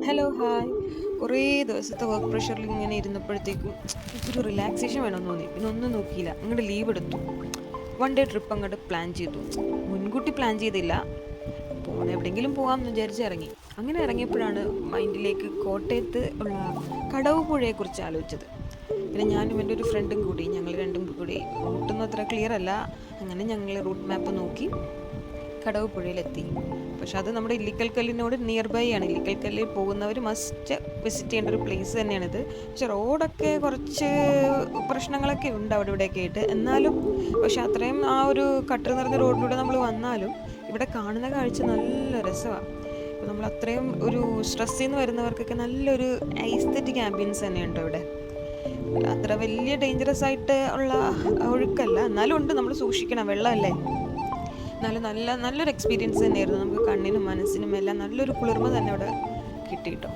Hello hi. കുറേ ദിവസത്തെ work പ്രഷറിൽ ഇങ്ങനെ ഇരുന്നപ്പോഴത്തേക്കും എനിക്കൊരു റിലാക്സേഷൻ വേണമെന്ന് തോന്നി. പിന്നെ ഒന്നും നോക്കിയില്ല, അങ്ങോട്ട് ലീവ് എടുത്തു. വൺ ഡേ ട്രിപ്പ് അങ്ങോട്ട് പ്ലാൻ ചെയ്തു. മുൻകൂട്ടി പ്ലാൻ ചെയ്തില്ല, എവിടെയെങ്കിലും പോകാമെന്ന് വിചാരിച്ച് ഇറങ്ങി. അങ്ങനെ ഇറങ്ങിയപ്പോഴാണ് മൈൻഡിലേക്ക് കോട്ടയത്ത് ഉള്ള കടവ് പുഴയെക്കുറിച്ച് ആലോചിച്ചത്. പിന്നെ ഞാനും എൻ്റെ ഒരു ഫ്രണ്ടും കൂടി, ഞങ്ങൾ രണ്ടും കൂടി, റൂട്ടൊന്നും അത്ര ക്ലിയർ അല്ല, അങ്ങനെ ഞങ്ങൾ റൂട്ട് മാപ്പ് നോക്കി കടവ് പുഴയിലെത്തി. പക്ഷെ അത് നമ്മുടെ ഇല്ലിക്കൽ കല്ലിനോട് നിയർ ബൈ ആണ്. ഇല്ലിക്കൽ കല്ലിൽ പോകുന്നവർ മസ്റ്റ് വിസിറ്റ് ചെയ്യേണ്ട ഒരു പ്ലേസ് തന്നെയാണിത്. പക്ഷെ റോഡൊക്കെ കുറച്ച് പ്രശ്നങ്ങളൊക്കെ ഉണ്ട് അവിടെ ഇവിടെയൊക്കെ ആയിട്ട്. എന്നാലും പക്ഷെ അത്രയും ആ ഒരു കട്ടർ നിറഞ്ഞ റോഡിലൂടെ നമ്മൾ വന്നാലും ഇവിടെ കാണുന്ന കാഴ്ച നല്ല രസമാണ്. അപ്പോൾ നമ്മൾ അത്രയും ഒരു സ്ട്രെസ്സിൽ നിന്ന് വരുന്നവർക്കൊക്കെ നല്ലൊരു ഐസ്തെറ്റിക് ആംബിയൻസ് തന്നെയുണ്ട് ഇവിടെ. അത്ര വലിയ ഡേഞ്ചറസ് ആയിട്ട് ഉള്ള ഒഴുക്കല്ല, എന്നാലും ഉണ്ട്, നമ്മൾ സൂക്ഷിക്കണം, വെള്ളമല്ലേ. നല്ലൊരു എക്സ്പീരിയൻസ് തന്നെയായിരുന്നു. നമുക്ക് കണ്ണിനും മനസ്സിനും എല്ലാം നല്ലൊരു കുളിർമ തന്നെ അവിടെ കിട്ടിയിട്ടോ.